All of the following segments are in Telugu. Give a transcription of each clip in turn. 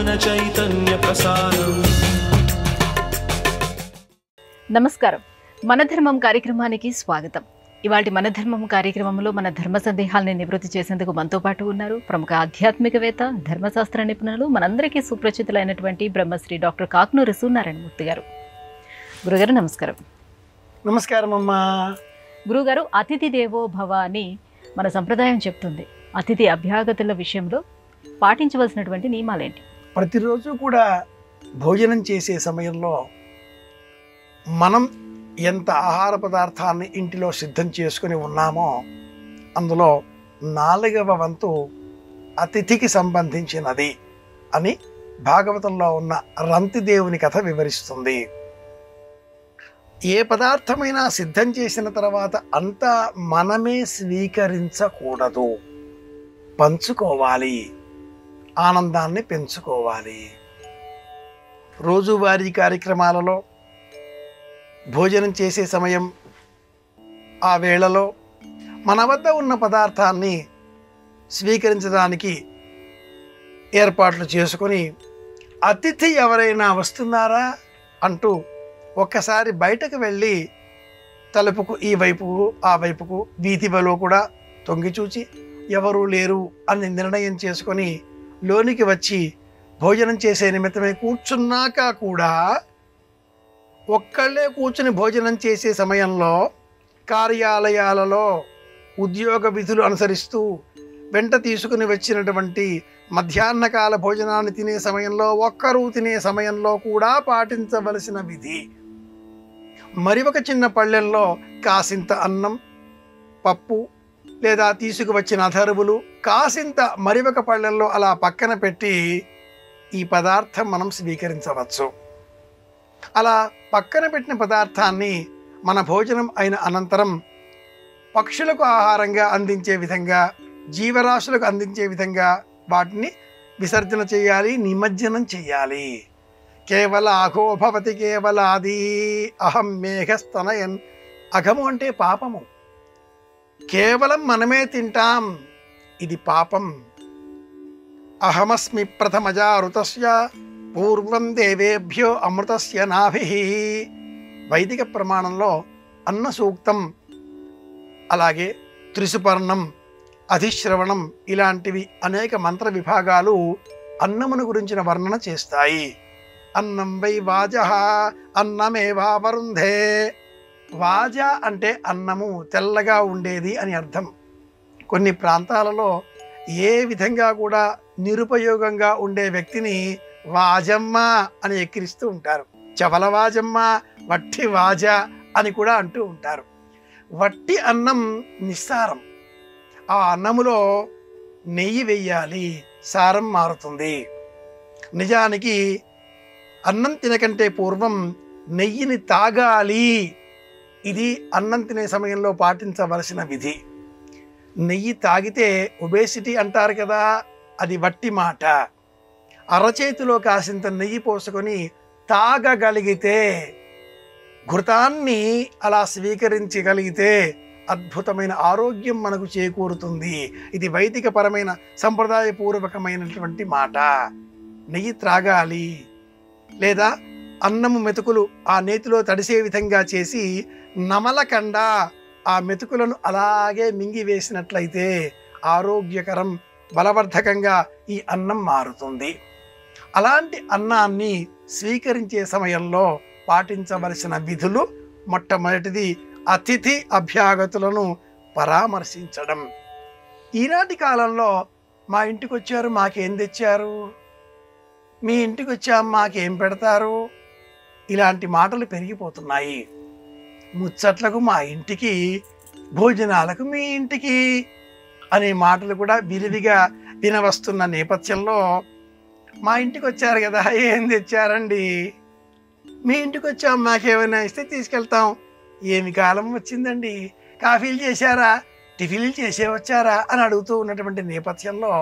ज्ञान चैतन्य प्रसारम्। నమస్కారం. మన ధర్మం కార్యక్రమానికి స్వాగతం. ఇవాల్టి మన ధర్మం కార్యక్రమంలో మన ధర్మ సందేహాలను నివృత్తి చేసేందుకు మనతో పాటు ఉన్నారు ప్రముఖ ఆధ్యాత్మికవేత్త, ధర్మశాస్త్ర నిపుణులు, మనందరికీ సుప్రసిద్ధులైనటువంటి బ్రహ్మశ్రీ డాక్టర్ కాకునూరి సూర్యనారాయణమూర్తి గారు. గురుగారు నమస్కారం. నమస్కారం అమ్మా. గురుగారు, అతిథి దేవో భవ అని మన సంప్రదాయం చెప్తుంది. అతిథి అభ్యాగతుల విషయంలో పాటించవలసినటువంటి నియమాలేంటి? ప్రతిరోజు కూడా భోజనం చేసే సమయంలో మనం ఎంత ఆహార పదార్థాన్ని ఇంటిలో సిద్ధం చేసుకుని ఉన్నామో అందులో 4వ వంతు అతిథికి సంబంధించినది అని భాగవతంలో ఉన్న రంతిదేవుని కథ వివరిస్తుంది. ఏ పదార్థమైనా సిద్ధం చేసిన తర్వాత అంతా మనమే స్వీకరించకూడదు, పంచుకోవాలి, ఆనందాన్ని పెంచుకోవాలి. రోజువారీ కార్యక్రమాలలో భోజనం చేసే సమయం ఆ వేళలో మన వద్ద ఉన్న పదార్థాన్ని స్వీకరించడానికి ఏర్పాట్లు చేసుకొని అతిథి ఎవరైనా వస్తున్నారా అంటూ ఒక్కసారి బయటకు వెళ్ళి తలుపుకు ఈ వైపుకు ఆ వైపుకు వీధిలో కూడా తొంగి చూచి ఎవరూ లేరు అని నిర్ణయం చేసుకొని లోనికి వచ్చి భోజనం చేసే నిమిత్తమే కూర్చున్నాక కూడా ఒక్కళ్ళే కూర్చుని భోజనం చేసే సమయంలో కార్యాలయాలలో ఉద్యోగ విధులు అనుసరిస్తూ వెంట తీసుకుని వచ్చినటువంటి మధ్యాహ్నకాల భోజనాన్ని తినే సమయంలో ఒక్కరూ తినే సమయంలో కూడా పాటించవలసిన విధి. మరి ఒక చిన్న పళ్ళెంలో కాసింత అన్నం, పప్పు లేదా తీసుకువచ్చిన అధర్వులు కాసింత మరి ఒక పళ్ళెంలో అలా పక్కన పెట్టి ఈ పదార్థం మనం స్వీకరించవచ్చు. అలా పక్కన పెట్టిన పదార్థాన్ని మన భోజనం అయిన అనంతరం పక్షులకు ఆహారంగా అందించే విధంగా, జీవరాశులకు అందించే విధంగా వాటిని విసర్జన చేయాలి, నిమజ్జనం చేయాలి. కేవల అఘోభవతి కేవలాది అహం మేఘస్తనయన్. అఘము అంటే పాపము. కేవలం మనమే తింటాం, ఇది పాపం. అహమస్మి ప్రథమజా ఋతస్య పూర్వం దేవేభ్యో అమృతస్య నాభిః. వైదిక ప్రమాణంలో అన్న సూక్తం, అలాగే త్రిసుపర్ణం, అధిశ్రవణం ఇలాంటివి అనేక మంత్ర విభాగాలు అన్నమును గురించిన వర్ణన చేస్తాయి. అన్నం వై వాజః అన్నమేవావరుంధే. వాజ అంటే అన్నము, తెల్లగా ఉండేది అని అర్థం. కొన్ని ప్రాంతాలలో ఏ విధంగా కూడా నిరుపయోగంగా ఉండే వ్యక్తిని వాజమ్మ అని ఎక్కిరిస్తూ ఉంటారు. చవల వాజమ్మ, వట్టి వాజ అని కూడా అంటూ ఉంటారు. వట్టి అన్నం నిస్సారం. ఆ అన్నములో నెయ్యి వెయ్యాలి, సారం మారుతుంది. నిజానికి అన్నం తినకంటే పూర్వం నెయ్యిని తాగాలి. ఇది అన్నం తినే సమయంలో పాటించవలసిన విధి. నెయ్యి తాగితే ఒబేసిటీ అంటారు కదా, అది వట్టి మాట. అరచేతిలో కాసింత నెయ్యి పోసుకొని తాగగలిగితే, ఘృతాన్ని అలా స్వీకరించగలిగితే అద్భుతమైన ఆరోగ్యం మనకు చేకూరుతుంది. ఇది వైదిక పరమైన సంప్రదాయపూర్వకమైనటువంటి మాట. నెయ్యి త్రాగాలి. లేదా అన్నము మెతుకులు ఆ నేతిలో తడిసే విధంగా చేసి నమలకుండా ఆ మెతుకులను అలాగే మింగివేసినట్లయితే ఆరోగ్యకరం, బలవర్ధకంగా ఈ అన్నం మారుతుంది. అలాంటి అన్నాన్ని స్వీకరించే సమయంలో పాటించవలసిన విధులు, మొట్టమొదటిది అతిథి అభ్యాగతులను పరామర్శించడం. ఈనాటి కాలంలో మా ఇంటికి వచ్చారు, మాకేం తెచ్చారు, మీ ఇంటికి వచ్చాం, మాకేం పెడతారు, ఇలాంటి మాటలు పెరిగిపోతున్నాయి. ముచ్చట్లకు మా ఇంటికి, భోజనాలకు మీ ఇంటికి అనే మాటలు కూడా విరివిగా వినవస్తున్న నేపథ్యంలో మా ఇంటికి వచ్చారు కదా, ఏం తెచ్చారండి, మీ ఇంటికి వచ్చాం, మాకేమైనా ఇస్తే తీసుకెళ్తాం, ఏమి కాలం వచ్చిందండి, కాఫీలు చేశారా, టిఫిన్లు చేసే వచ్చారా అని అడుగుతూ ఉన్నటువంటి నేపథ్యంలో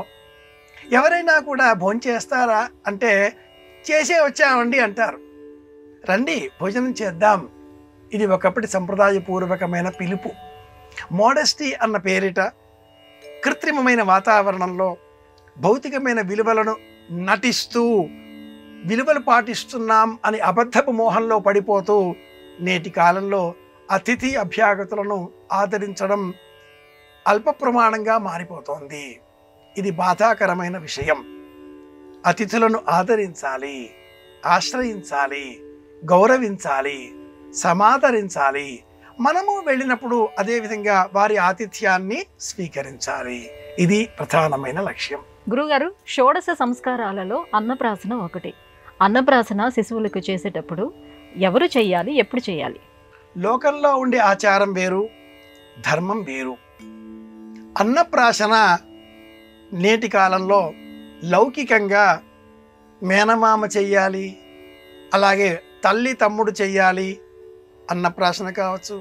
ఎవరైనా కూడా భోంచేస్తారా అంటే చేసే వచ్చామండి అంటారు. రండి భోజనం చేద్దాం. ఇది ఒకప్పటి సంప్రదాయపూర్వకమైన పిలుపు. మోడెస్టీ అన్న పేరిట కృత్రిమమైన వాతావరణంలో భౌతికమైన విలువలను నటిస్తూ విలువలు పాటిస్తున్నాం అని అబద్ధపు మోహంలో పడిపోతూ నేటి కాలంలో అతిథి అభ్యాగతులను ఆదరించడం అల్ప ప్రమాణంగా మారిపోతోంది. ఇది బాధాకరమైన విషయం. అతిథులను ఆదరించాలి, ఆశ్రయించాలి, గౌరవించాలి, సమాదరించాలి. మనము వెళ్ళినప్పుడు అదేవిధంగా వారి ఆతిథ్యాన్ని స్వీకరించాలి. ఇది ప్రధానమైన లక్ష్యం. గురుగారు, షోడశ సంస్కారాలలో అన్నప్రాసన ఒకటి. అన్నప్రాసన శిశువులకు చేసేటప్పుడు ఎవరు చెయ్యాలి, ఎప్పుడు చేయాలి? లోకంలో ఉండే ఆచారం వేరు, ధర్మం వేరు. అన్నప్రాసన నేటి కాలంలో లౌకికంగా మేనమామ చెయ్యాలి, అలాగే తల్లి తమ్ముడు చెయ్యాలి. అన్నప్రాసన కావచ్చు,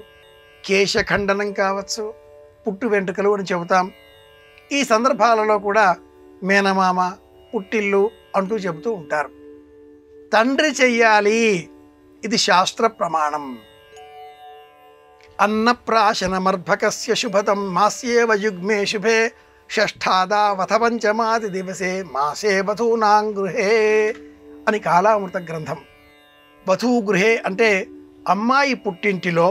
కేశఖండనం కావచ్చు, పుట్టు వెంట్రుకలు అని చెబుతాం. ఈ సందర్భాలలో కూడా మేనమామ, పుట్టిల్లు అంటూ చెబుతూ ఉంటారు. తండ్రి చెయ్యాలి, ఇది శాస్త్ర ప్రమాణం. అన్నప్రాశనమర్భకస్య శుభతం మాస్యేవ యుగ్మే శుభే షష్ఠాదావథ పంచమాది దివసే మాసే వధూనాం గృహే అని కాలామృత గ్రంథం. వధువు గృహే అంటే అమ్మాయి పుట్టింటిలో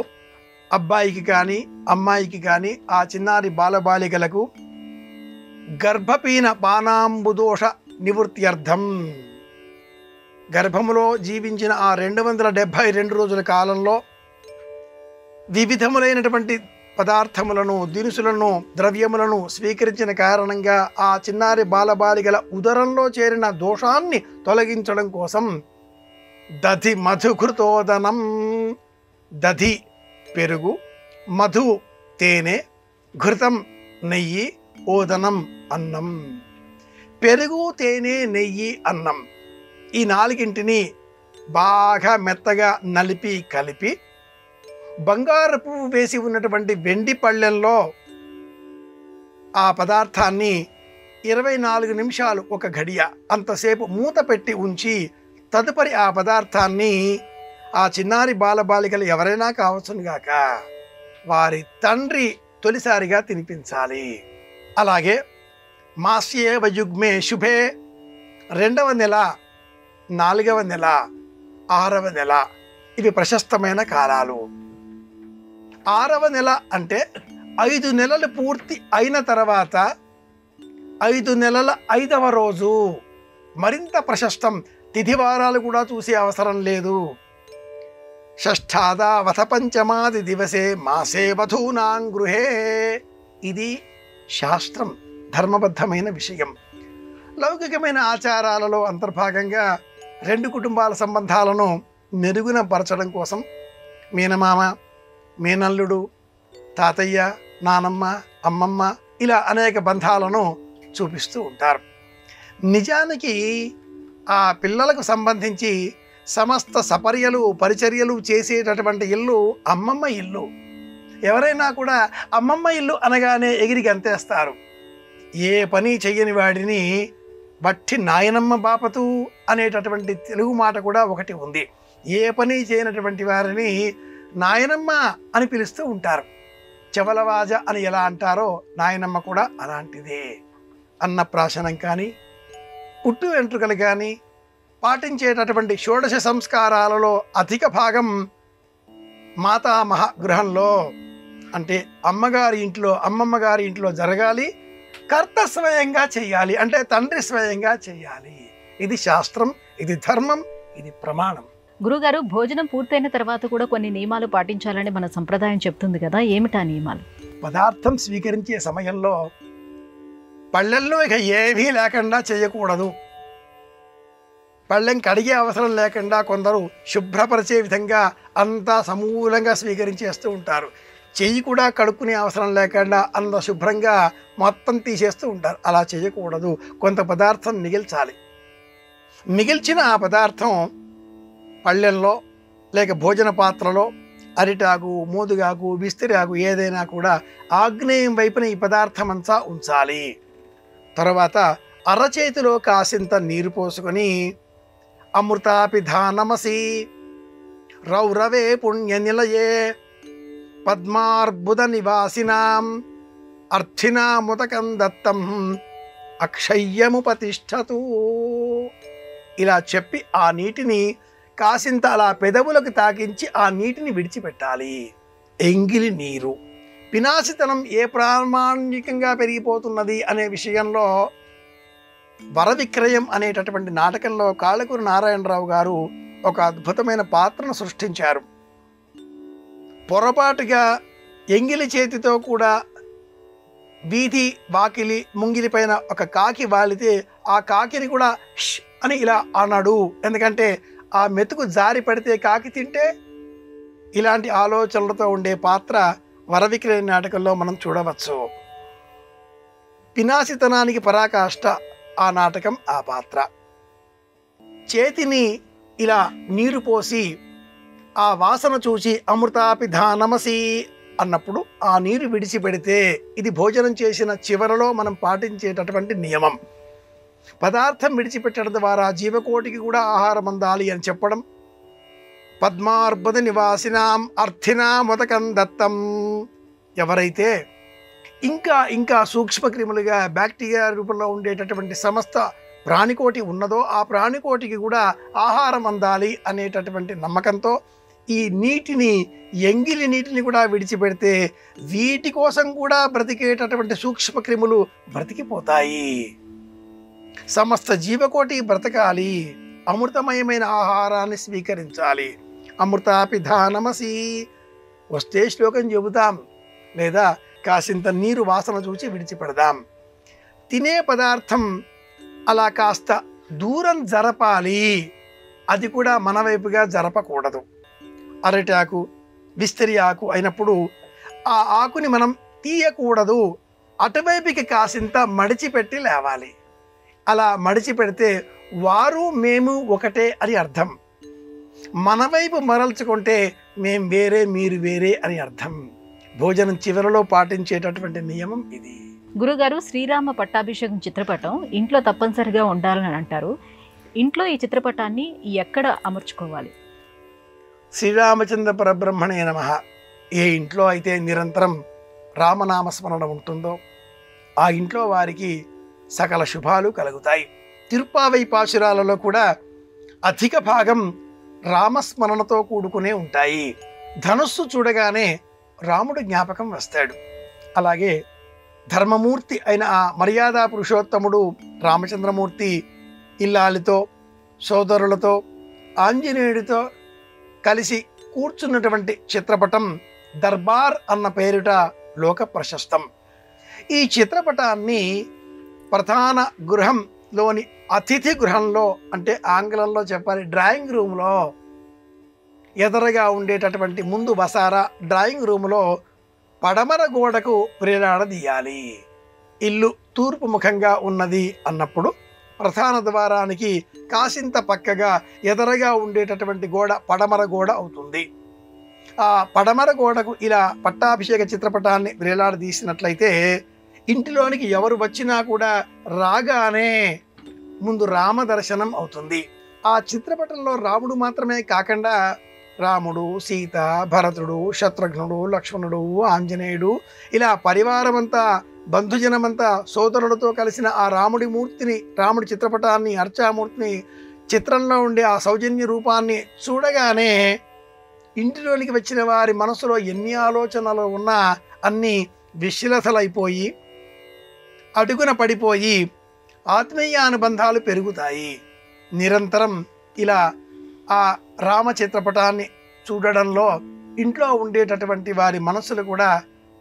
అబ్బాయికి కానీ అమ్మాయికి కానీ ఆ చిన్నారి బాలబాలికలకు గర్భపీన పానాంబుదోష నివృత్త్యర్థం, గర్భములో జీవించిన ఆ 272 రోజుల కాలంలో వివిధములైనటువంటి పదార్థములను, దినుసులను, ద్రవ్యములను స్వీకరించిన కారణంగా ఆ చిన్నారి బాలబాలికల ఉదరంలో చేరిన దోషాన్ని తొలగించడం కోసం దధి మధుఘృతోదనం, దధి పెరుగు, మధు తేనె, ఘృతం నెయ్యి, ఓదనం అన్నం. పెరుగు, తేనె, నెయ్యి, అన్నం ఈ 4ంటిని బాగా మెత్తగా నలిపి కలిపి బంగారపు వేసి ఉన్నటువంటి వెండి పళ్ళెంలో ఆ పదార్థాన్ని 24 నిమిషాలు, ఒక గడియ అంతసేపు మూత పెట్టి ఉంచి తదుపరి ఆ పదార్థాన్ని ఆ చిన్నారి బాలబాలికలు ఎవరైనా కావచ్చునుగాక వారి తండ్రి తొలిసారిగా తినిపించాలి. అలాగే మాస్యేవ యుగ్మే శుభే 2వ నెల, 4వ నెల, 6వ నెల ఇవి ప్రశస్తమైన కాలాలు. 6వ నెల అంటే 5 నెలలు పూర్తి అయిన తర్వాత 5 నెలల 5వ రోజు మరింత ప్రశస్తం. తిథివారాలు కూడా చూసే అవసరం లేదు. షష్ఠాదావథ పంచమాది దివసే మాసే వధూనాం గృహే. ఇది శాస్త్రం, ధర్మబద్ధమైన విషయం. లౌకికమైన ఆచారాలలో అంతర్భాగంగా 2 కుటుంబాల సంబంధాలను మెరుగున పరచడం కోసం మేనమామ, మేనల్లుడు, తాతయ్య, నానమ్మ, అమ్మమ్మ ఇలా అనేక బంధాలను చూపిస్తూ ఉంటారు. నిజానికి ఆ పిల్లలకు సంబంధించి సమస్త సపర్యలు, పరిచర్యలు చేసేటటువంటి ఇల్లు అమ్మమ్మ ఇల్లు. ఎవరైనా కూడా అమ్మమ్మ ఇల్లు అనగానే ఎగిరి గంతేస్తారు. ఏ పని చెయ్యని వాడిని బట్టి నాయనమ్మ బాపతు అనేటటువంటి తెలుగు మాట కూడా ఒకటి ఉంది. ఏ పని చేయనటువంటి వారిని నాయనమ్మ అని పిలుస్తూ ఉంటారు. చెవలవాజ అని ఎలా అంటారో నాయనమ్మ కూడా అలాంటిదే. అన్నప్రాశనం కానీ, పుట్టు వెంట్రుకలు కానీ పాటించేటటువంటి షోడశ సంస్కారాలలో అధిక భాగం మాతామహ గృహంలో అంటే అమ్మగారి ఇంట్లో, అమ్మమ్మ గారి ఇంట్లో జరగాలి. కర్త స్వయంగా చెయ్యాలి అంటే తండ్రి స్వయంగా చెయ్యాలి. ఇది శాస్త్రం, ఇది ధర్మం, ఇది ప్రమాణం. గురుగారు, భోజనం పూర్తయిన తర్వాత కూడా కొన్ని నియమాలు పాటించాలని మన సంప్రదాయం చెప్తుంది కదా, ఏమిటా నియమాలు? పదార్థం స్వీకరించే సమయంలో పళ్ళెల్లో ఇక ఏమీ లేకుండా చేయకూడదు. పళ్ళెం కడిగే అవసరం లేకుండా కొందరు శుభ్రపరిచే విధంగా అంతా సమూలంగా స్వీకరించేస్తూ ఉంటారు. చెయ్యి కూడా కడుక్కునే అవసరం లేకుండా అంత శుభ్రంగా మొత్తం తీసేస్తూ ఉంటారు. అలా చేయకూడదు. కొంత పదార్థం మిగిల్చాలి. మిగిల్చిన ఆ పదార్థం పళ్ళెంలో లేక భోజన పాత్రలో అరిటాకు, మోదుగాకు, విస్తరాకు ఏదైనా కూడా ఆగ్నేయం వైపున ఈ పదార్థం అంతా ఉంచాలి. తర్వాత అరచేతిలో కాసింత నీరు పోసుకొని అమృతాపిధానమసి రౌరవే పుణ్యనిలయే పద్మార్బుద నివాసినాం అర్థినాముదకం దత్తం అక్షయ్యముపతిష్ఠతు. ఇలా చెప్పి ఆ నీటిని కాసింత అలా పెదవులకు తాకించి ఆ నీటిని విడిచిపెట్టాలి. ఎంగిలి నీరు. పినాసితనం ఏ ప్రామాణికంగా పెరిగిపోతున్నది అనే విషయంలో వరవిక్రయం అనేటటువంటి నాటకంలో కాళ్ళకూరి నారాయణరావు గారు ఒక అద్భుతమైన పాత్రను సృష్టించారు. పొరపాటుగా ఎంగిలి చేతితో కూడా వీధి వాకిలి ముంగిలిపైన ఒక కాకి వాలితే ఆ కాకిని కూడా ష్ అని ఇలా అన్నాడు. ఎందుకంటే ఆ మెతుకు జారి పడితే కాకి తింటే. ఇలాంటి ఆలోచనలతో ఉండే పాత్ర వరవిక్రయ నాటకంలో మనం చూడవచ్చు. పినాసితనానికి పరాకాష్ట ఆ నాటకం, ఆ పాత్ర. చేతిని ఇలా నీరు పోసి ఆ వాసన చూసి అమృతాపిధానమసి అన్నప్పుడు ఆ నీరు విడిచిపెడితే ఇది భోజనం చేసిన చివరలో మనం పాటించేటటువంటి నియమం. పదార్థం విడిచిపెట్టడం ద్వారా జీవకోటికి కూడా ఆహారం అందాలి అని చెప్పడం. పద్మార్బుద నివాసినాం అర్థినాముదకం దత్తం. ఎవరైతే ఇంకా సూక్ష్మక్రిములుగా బ్యాక్టీరియా రూపంలో ఉండేటటువంటి సమస్త ప్రాణికోటి ఉన్నదో ఆ ప్రాణికోటికి కూడా ఆహారం అందాలి అనేటటువంటి నమ్మకంతో ఈ నీటిని, ఎంగిలి నీటిని కూడా విడిచిపెడితే వీటి కోసం కూడా బ్రతికేటటువంటి సూక్ష్మక్రిములు బ్రతికిపోతాయి. సమస్త జీవకోటి బ్రతకాలి, అమృతమయమైన ఆహారాన్ని స్వీకరించాలి. అమృతాపిధానమసి. వస్తే శ్లోకం చెబుతాం, లేదా కాసింత నీరు వాసన చూసి విడిచిపెడదాం. తినే పదార్థం అలా కాస్త దూరం జరపాలి. అది కూడా మన వైపుగా జరపకూడదు. అరటాకు, విస్తరి ఆకు అయినప్పుడు ఆ ఆకుని మనం తీయకూడదు. అటువైపుకి కాసింత మడిచిపెట్టి లేవాలి. అలా మడిచిపెడితే వారు మేము ఒకటే అని అర్థం. మన వైపు మరల్చుకుంటే మేం వేరే మీరు వేరే అని అర్థం. భోజనం చివరలో పాటించేటటువంటి నియమం ఇది. గురుగారు, శ్రీరామ పట్టాభిషేకం చిత్రపటం ఇంట్లో తప్పనిసరిగా ఉండాలని అంటారు. ఇంట్లో ఈ చిత్రపటాన్ని ఎక్కడ అమర్చుకోవాలి? శ్రీరామచంద్ర పరబ్రహ్మణే నమః. ఏ ఇంట్లో అయితే నిరంతరం రామనామస్మరణ ఉంటుందో ఆ ఇంట్లో వారికి సకల శుభాలు కలుగుతాయి. తిరుప్పావై పాశురాలలో కూడా అధిక భాగం రామస్మరణతో కూడుకునే ఉంటాయి. ధనుస్సు చూడగానే రాముడు జ్ఞాపకం వస్తాడు. అలాగే ధర్మమూర్తి అయిన ఆ మర్యాదా పురుషోత్తముడు రామచంద్రమూర్తి ఇల్లాలితో, సోదరులతో, ఆంజనేయుడితో కలిసి కూర్చున్నటువంటి చిత్రపటం దర్బార్ అన్న పేరిట లోక ప్రశస్తం. ఈ చిత్రపటాన్ని ప్రధాన గృహంలోని అతిథి గృహంలో, అంటే ఆంగ్లంలో చెప్పాలి డ్రాయింగ్ రూమ్లో, ఎదురుగా ఉండేటటువంటి ముందు వసారా డ్రాయింగ్ రూమ్లో పడమర గోడకు వేలాడదీయాలి. ఇల్లు తూర్పు ముఖంగా ఉన్నది అన్నప్పుడు ప్రధాన ద్వారానికి కాసింత పక్కగా ఎదురుగా ఉండేటటువంటి గోడ పడమర గోడ అవుతుంది. ఆ పడమర గోడకు ఇలా పట్టాభిషేక చిత్రపటాన్ని వేలాడదీసినట్లయితే ఇంటిలోనికి ఎవరు వచ్చినా కూడా రాగానే ముందు రామ దర్శనం అవుతుంది. ఆ చిత్రపటంలో రాముడు మాత్రమే కాకుండా రాముడు, సీత, భరతుడు, శత్రుఘ్నుడు, లక్ష్మణుడు, ఆంజనేయుడు, ఇలా పరివారమంతా, బంధుజనమంతా సోదరులతో కలిసిన ఆ రాముడి మూర్తిని, రాముడి చిత్రపటాన్ని, అర్చామూర్తిని, చిత్రంలో ఉండే ఆ సౌజన్య రూపాన్ని చూడగానే ఇంటిలోనికి వచ్చిన వారి మనసులో ఎన్ని ఆలోచనలు ఉన్నా అన్నీ విశ్లసలైపోయి అడుగున పడిపోయి ఆత్మీయ అనుబంధాలు పెరుగుతాయి. నిరంతరం ఇలా ఆ రామ చిత్రపటాన్ని చూడడంలో ఇంట్లో ఉండేటటువంటి వారి మనసులు కూడా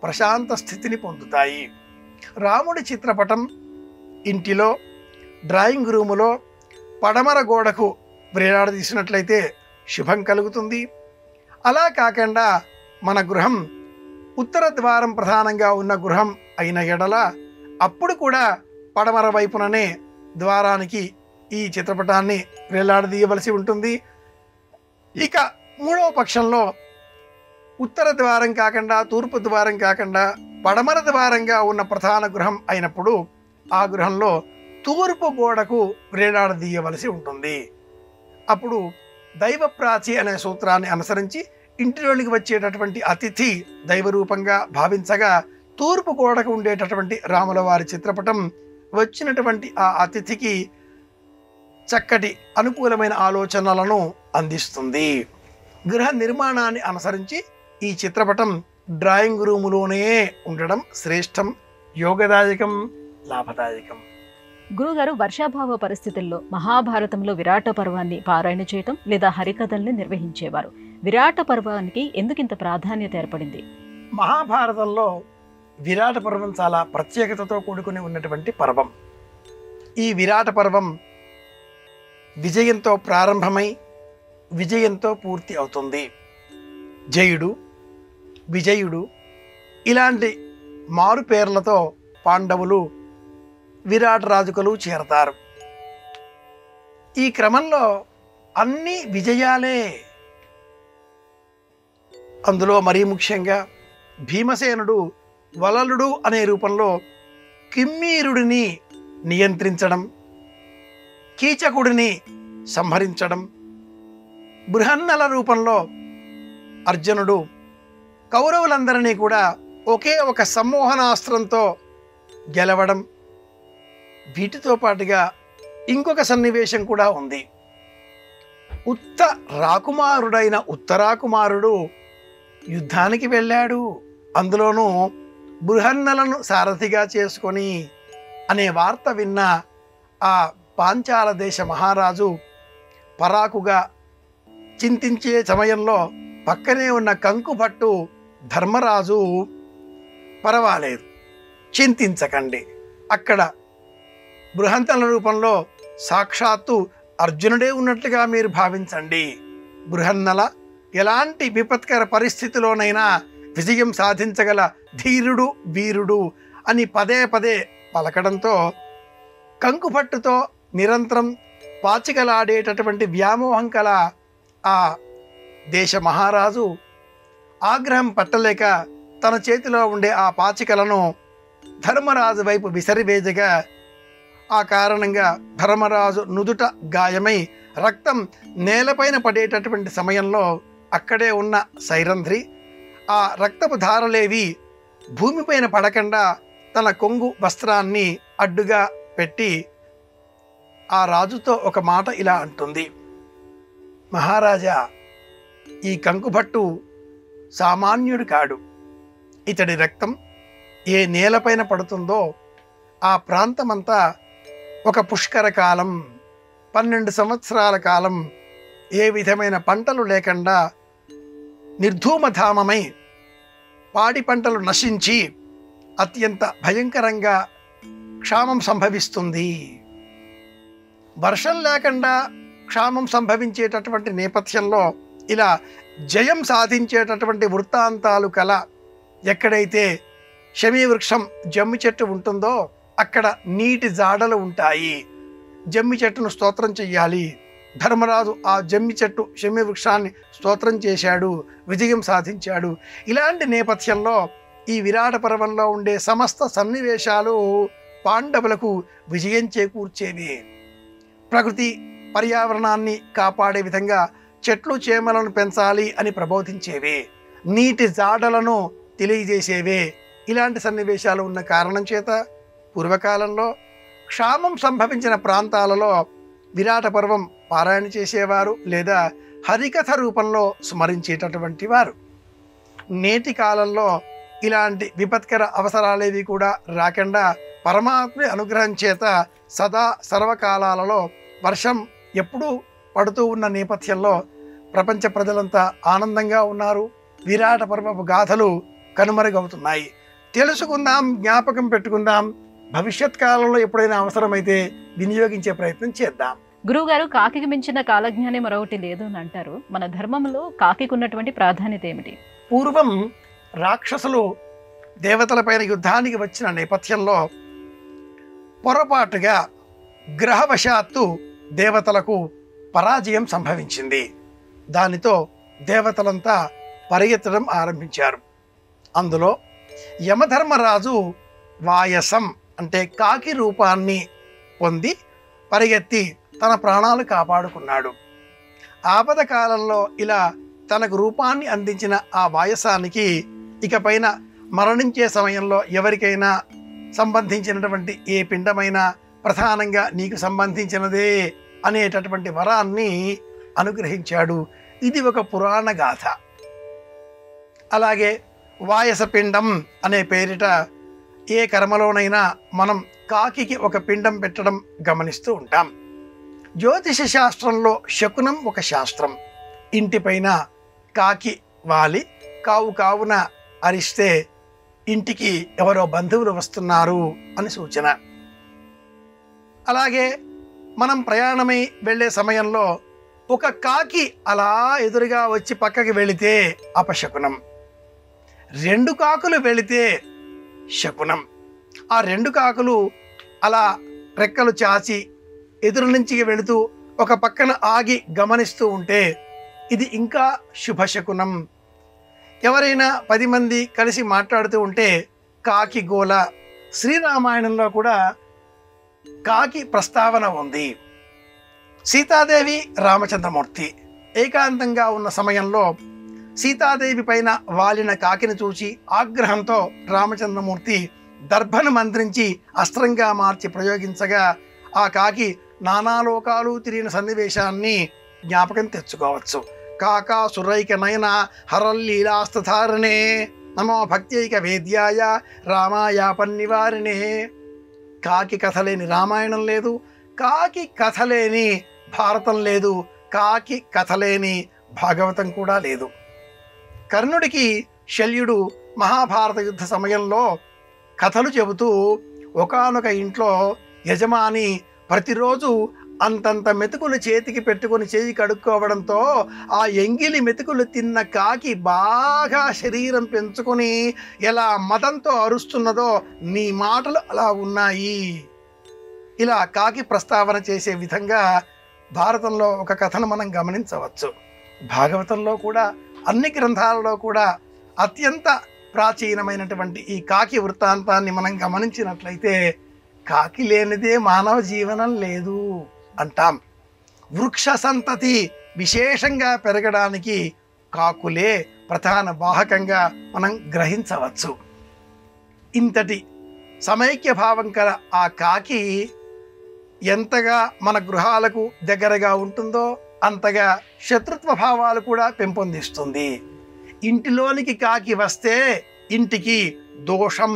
ప్రశాంత స్థితిని పొందుతాయి. రాముడి చిత్రపటం ఇంటిలో డ్రాయింగ్ రూములో పడమర గోడకు వేలాడదీసినట్లయితే శుభం కలుగుతుంది. అలా కాకుండా మన గృహం ఉత్తర ద్వారం ప్రధానంగా ఉన్న గృహం అయిన ఎడల అప్పుడు కూడా పడమర వైపుననే ద్వారానికి ఈ చిత్రపటాన్ని వేలాడదీయవలసి ఉంటుంది. ఇక మూడవ పక్షంలో ఉత్తర ద్వారం కాకుండా, తూర్పు ద్వారం కాకుండా పడమర ద్వారంగా ఉన్న ప్రధాన గృహం అయినప్పుడు ఆ గృహంలో తూర్పు గోడకు వేలాడదీయవలసి ఉంటుంది. అప్పుడు దైవప్రాచి అనే సూత్రాన్ని అనుసరించి ఇంటిలోనికి వచ్చేటటువంటి అతిథి దైవరూపంగా భావించగా తూర్పు గోడకు ఉండేటటువంటి రాముల వారి చిత్రపటం వచ్చినటువంటి ఆ అతిథికి చక్కటి అనుకూలమైన ఆలోచనలను అందిస్తుంది. గృహ నిర్మాణాన్ని అనుసరించి ఈ చిత్రపటం డ్రాయింగ్ రూములోనే ఉండడం శ్రేష్టం, యోగదాయకం, లాభదాయకం. గురుగారు, వర్షాభావ పరిస్థితుల్లో మహాభారతంలో విరాట పర్వాన్ని పారాయణ చేయటం లేదా హరికథల్ని నిర్వహించేవారు. విరాట పర్వానికి ఎందుకింత ప్రాధాన్యత ఏర్పడింది? మహాభారతంలో విరాట పర్వం చాలా ప్రత్యేకతతో కూడుకుని ఉన్నటువంటి పర్వం. ఈ విరాట పర్వం విజయంతో ప్రారంభమై విజయంతో పూర్తి అవుతుంది. జయుడు, విజయుడు ఇలాంటి మారు పేర్లతో పాండవులు విరాట రాజుకలు చేరతారు. ఈ క్రమంలో అన్ని విజయాలే. అందులో మరీ ముఖ్యంగా భీమసేనుడు వలలుడు అనే రూపంలో కిమ్మీరుడిని నియంత్రించడం, కీచకుడిని సంహరించడం, బృహన్నల రూపంలో అర్జునుడు కౌరవులందరినీ కూడా ఒకే ఒక సమ్మోహనాస్త్రంతో గెలవడం, వీటితో పాటుగా ఇంకొక సన్నివేశం కూడా ఉంది. రాకుమారుడైన ఉత్తరాకుమారుడు యుద్ధానికి వెళ్ళాడు, అందులోనూ బృహన్నలను సారథిగా చేసుకొని అనే వార్త విన్న ఆ పాంచాల దేశ మహారాజు పరాకుగా చింతించే సమయంలో పక్కనే ఉన్న కంకుభట్టు ధర్మరాజు, పర్వాలేదు, చింతించకండి, అక్కడ బృహన్నల రూపంలో సాక్షాత్తు అర్జునుడే ఉన్నట్లుగా మీరు భావించండి, బృహన్నల ఎలాంటి విపత్కర పరిస్థితిలోనైనా విజయం సాధించగల ధీరుడు, వీరుడు అని పదే పదే పలకడంతో కంకుపట్టుతో నిరంతరం పాచికలాడేటటువంటి వ్యామోహం కల ఆ దేశ మహారాజు ఆగ్రహం పట్టలేక తన చేతిలో ఉండే ఆ పాచికలను ధర్మరాజు వైపు విసిరివేయగా ఆ కారణంగా ధర్మరాజు నుదుట గాయమై రక్తం నేలపైన పడేటటువంటి సమయంలో అక్కడే ఉన్న సైరంధ్రి ఆ రక్తపు ధారలేవి భూమిపైన పడకుండా తన కొంగు వస్త్రాన్ని అడ్డుగా పెట్టి ఆ రాజుతో ఒక మాట ఇలా అంటుంది: మహారాజా, ఈ కంకుభట్టు సామాన్యుడు కాడు. ఇతడి రక్తం ఏ నేలపైన పడుతుందో ఆ ప్రాంతమంతా ఒక పుష్కర కాలం, 12 సంవత్సరాల కాలం ఏ విధమైన పంటలు లేకుండా నిర్ధూమధామమై పాడి పంటలు నశించి అత్యంత భయంకరంగా క్షామం సంభవిస్తుంది. వర్షం లేకుండా క్షామం సంభవించేటటువంటి నేపథ్యంలో ఇలా జయం సాధించేటటువంటి వృత్తాంతాలు కల ఎక్కడైతే శమీవృక్షం జమ్మి చెట్టు ఉంటుందో అక్కడ నీటి జాడలు ఉంటాయి. జమ్మి చెట్టును స్తోత్రం చెయ్యాలి. ధర్మరాజు ఆ జమ్మి చెట్టు శమీవృక్షాన్ని స్తోత్రం చేశాడు, విజయం సాధించాడు. ఇలాంటి నేపథ్యంలో ఈ విరాట పర్వంలో ఉండే సమస్త సన్నివేశాలు పాండవులకు విజయం చేకూర్చేవి. ప్రకృతి పర్యావరణాన్ని కాపాడే విధంగా చెట్లు చేమలను పెంచాలి అని ప్రబోధించేవే, నీటి జాడలను తెలియజేసేవే. ఇలాంటి సన్నివేశాలు ఉన్న కారణం చేత పూర్వకాలంలో క్షామం సంభవించిన ప్రాంతాలలో విరాట పర్వం పారాయణ చేసేవారు లేదా హరికథ రూపంలో స్మరించేటటువంటి వారు. నేటి కాలంలో ఇలాంటి విపత్కర అవసరాలేవి కూడా రాకుండా పరమాత్మ అనుగ్రహం చేత సదా సర్వకాలాలలో వర్షం ఎప్పుడూ పడుతూ ఉన్న నేపథ్యంలో ప్రపంచ ప్రజలంతా ఆనందంగా ఉన్నారు. విరాట పర్వపు గాథలు కనుమరుగవుతున్నాయి. తెలుసుకుందాం, జ్ఞాపకం పెట్టుకుందాం. భవిష్యత్ కాలంలో ఎప్పుడైనా అవసరమైతే వినియోగించే ప్రయత్నం చేద్దాం. గురువుగారు, కాకికి మించిన కాలజ్ఞానం మరొకటి లేదు అని అంటారు. మన ధర్మంలో కాకికి ఉన్నటువంటి ప్రాధాన్యత ఏమిటి? పూర్వం రాక్షసులు దేవతలపైన యుద్ధానికి వచ్చిన నేపథ్యంలో పొరపాటుగా గ్రహవశాత్తు దేవతలకు పరాజయం సంభవించింది. దానితో దేవతలంతా పరిగెత్తడం ఆరంభించారు. అందులో యమధర్మరాజు వాయసం అంటే కాకి రూపాన్ని పొంది పరిగెత్తి తన ప్రాణాలు కాపాడుకున్నాడు. ఆపద కాలంలో ఇలా తనకు రూపాన్ని అందించిన ఆ వాయసానికి ఇకపైన మరణించే సమయంలో ఎవరికైనా సంబంధించినటువంటి ఏ పిండమైనా ప్రధానంగా నీకు సంబంధించినదే అనేటటువంటి వరాన్ని అనుగ్రహించాడు. ఇది ఒక పురాణ గాథ. అలాగే వాయసపిండం అనే పేరిట ఏ కర్మలోనైనా మనం కాకికి ఒక పిండం పెట్టడం గమనిస్తూ ఉంటాం. జ్యోతిష శాస్త్రంలో శకునం ఒక శాస్త్రం. ఇంటిపైన కాకి వాలి కావు కావున అరిస్తే ఇంటికి ఎవరో బంధువులు వస్తున్నారు అని సూచన. అలాగే మనం ప్రయాణమై వెళ్ళే సమయంలో ఒక కాకి అలా ఎదురుగా వచ్చి పక్కకి వెళితే అపశకునం. 2 కాకులు వెళితే శకునం. ఆ 2 కాకులు అలా రెక్కలు చాచి ఎదురు నుంచి వెళుతూ ఒక పక్కన ఆగి గమనిస్తూ ఉంటే ఇది ఇంకా శుభశకునం. ఎవరైనా 10 మంది కలిసి మాట్లాడుతూ ఉంటే కాకి గోల. శ్రీరామాయణంలో కూడా కాకి ప్రస్తావన ఉంది. సీతాదేవి రామచంద్రమూర్తి ఏకాంతంగా ఉన్న సమయంలో సీతాదేవి పైన వాలిన కాకిని చూసి ఆగ్రహంతో రామచంద్రమూర్తి దర్భను మంత్రించి అస్త్రంగా మార్చి ప్రయోగించగా ఆ కాకి నానాలోకాలు తిరిగిన సన్నివేశాన్ని జ్ఞాపకం తెచ్చుకోవచ్చు. కాకా సురైక నయన హరల్లీలాస్తధారణే నమో భక్త్యైక వేద్యాయ రామాయాపన్నివారిణే. కాకి కథ లేని రామాయణం లేదు, కాకి కథ లేని భారతం లేదు, కాకి కథ లేని భాగవతం కూడా లేదు. కర్ణుడికి శల్యుడు మహాభారత యుద్ధ సమయంలో కథలు చెబుతూ ఒకానొక ఇంట్లో యజమాని ప్రతిరోజు అంతంత మెతుకులు చేతికి పెట్టుకుని చేయి కడుక్కోవడంతో ఆ ఎంగిలి మెతుకులు తిన్న కాకి బాగా శరీరం పెంచుకొని ఎలా మదంతో అరుస్తున్నదో నీ మాటలు అలా ఉన్నాయి. ఇలా కాకి ప్రస్తావన చేసే విధంగా భారతంలో ఒక కథను మనం గమనించవచ్చు. భాగవతంలో కూడా అన్ని గ్రంథాలలో కూడా అత్యంత ప్రాచీనమైనటువంటి ఈ కాకి వృత్తాంతాన్ని మనం గమనించినట్లయితే కాకి లేనిదే మానవ జీవనం లేదు అంటాం. వృక్ష సంతతి విశేషంగా పెరగడానికి కాకులే ప్రధాన వాహకంగా మనం గ్రహించవచ్చు. ఇంతటి సమైక్య భావం కల ఆ కాకి ఎంతగా మన గృహాలకు దగ్గరగా ఉంటుందో అంతగా శత్రుత్వ భావాలు కూడా పెంపొందిస్తుంది. ఇంటిలోనికి కాకి వస్తే ఇంటికి దోషం.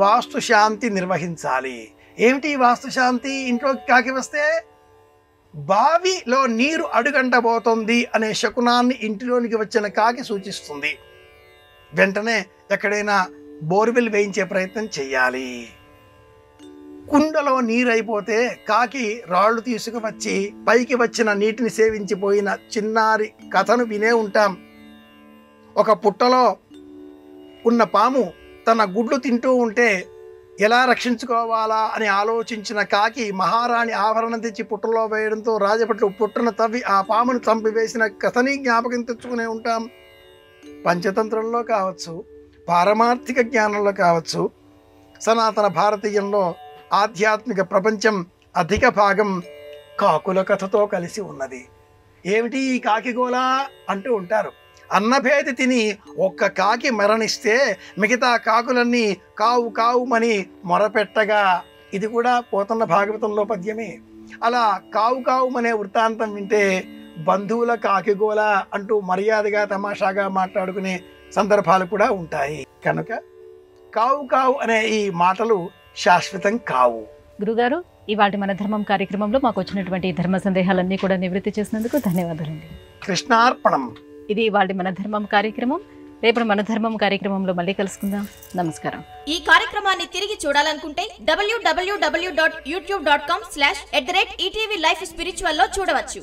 వాస్తుశాంతి నిర్వహించాలి. ఏమిటి వాస్తుశాంతి? ఇంట్లోకి కాకి వస్తే బావిలో నీరు అడుగంటబోతోంది అనే శకునాన్ని ఇంటిలోనికి వచ్చిన కాకి సూచిస్తుంది. వెంటనే ఎక్కడైనా బోర్వెల్ వేయించే ప్రయత్నం చేయాలి. కుండలో నీరు అయిపోతే కాకి రాళ్ళు తీసుకువచ్చి పైకి వచ్చిన నీటిని సేవించిపోయిన చిన్నారి కథను వినే ఉంటాం. ఒక పుట్టలో ఉన్న పాము తన గుడ్లు తింటూ ఉంటే ఎలా రక్షించుకోవాలా అని ఆలోచించిన కాకి మహారాణి ఆభరణం తెచ్చి పుట్టలో వేయడంతో రాజభట్లు పుట్టను తవ్వి ఆ పామును చంపివేసిన కథని జ్ఞాపకం తెచ్చుకునే ఉంటాం. పంచతంత్రంలో కావచ్చు, పారమార్థిక జ్ఞానంలో కావచ్చు, సనాతన భారతీయంలో ఆధ్యాత్మిక ప్రపంచం అధిక భాగం కాకుల కథతో కలిసి ఉన్నది. ఏమిటి ఈ కాకి గోలా అంటూ ఉంటారు. అన్నభేది తిని ఒక్క కాకి మరణిస్తే మిగతా కాకులన్నీ కావు కావుమని మొరపెట్టగా ఇది కూడా పోతన్న భాగవతంలో పద్యమే. అలా కావు కావుమనే వృత్తాంతం వింటే బంధువుల కాకిగోల అంటూ మర్యాదగా తమాషాగా మాట్లాడుకునే సందర్భాలు కూడా ఉంటాయి. కనుక కావు కావు అనే ఈ మాటలు శాశ్వతం కావు. గురుగారు, ఇవాటి మన ధర్మం కార్యక్రమంలో మాకు వచ్చినటువంటి ధర్మ సందేహాలన్నీ కూడా నివృత్తి చేసినందుకు ధన్యవాదాలండి. కృష్ణార్పణం. ఇది ఇవాటి మన ధర్మం కార్యక్రమం. రేపు మన ధర్మం కార్యక్రమంలో మళ్ళీ కలుసుకుందాం. నమస్కారం. ఈ కార్యక్రమాన్ని తిరిగి చూడాలనుకుంటే www.youtube.com/@ETV Life Spiritual లో చూడవచ్చు.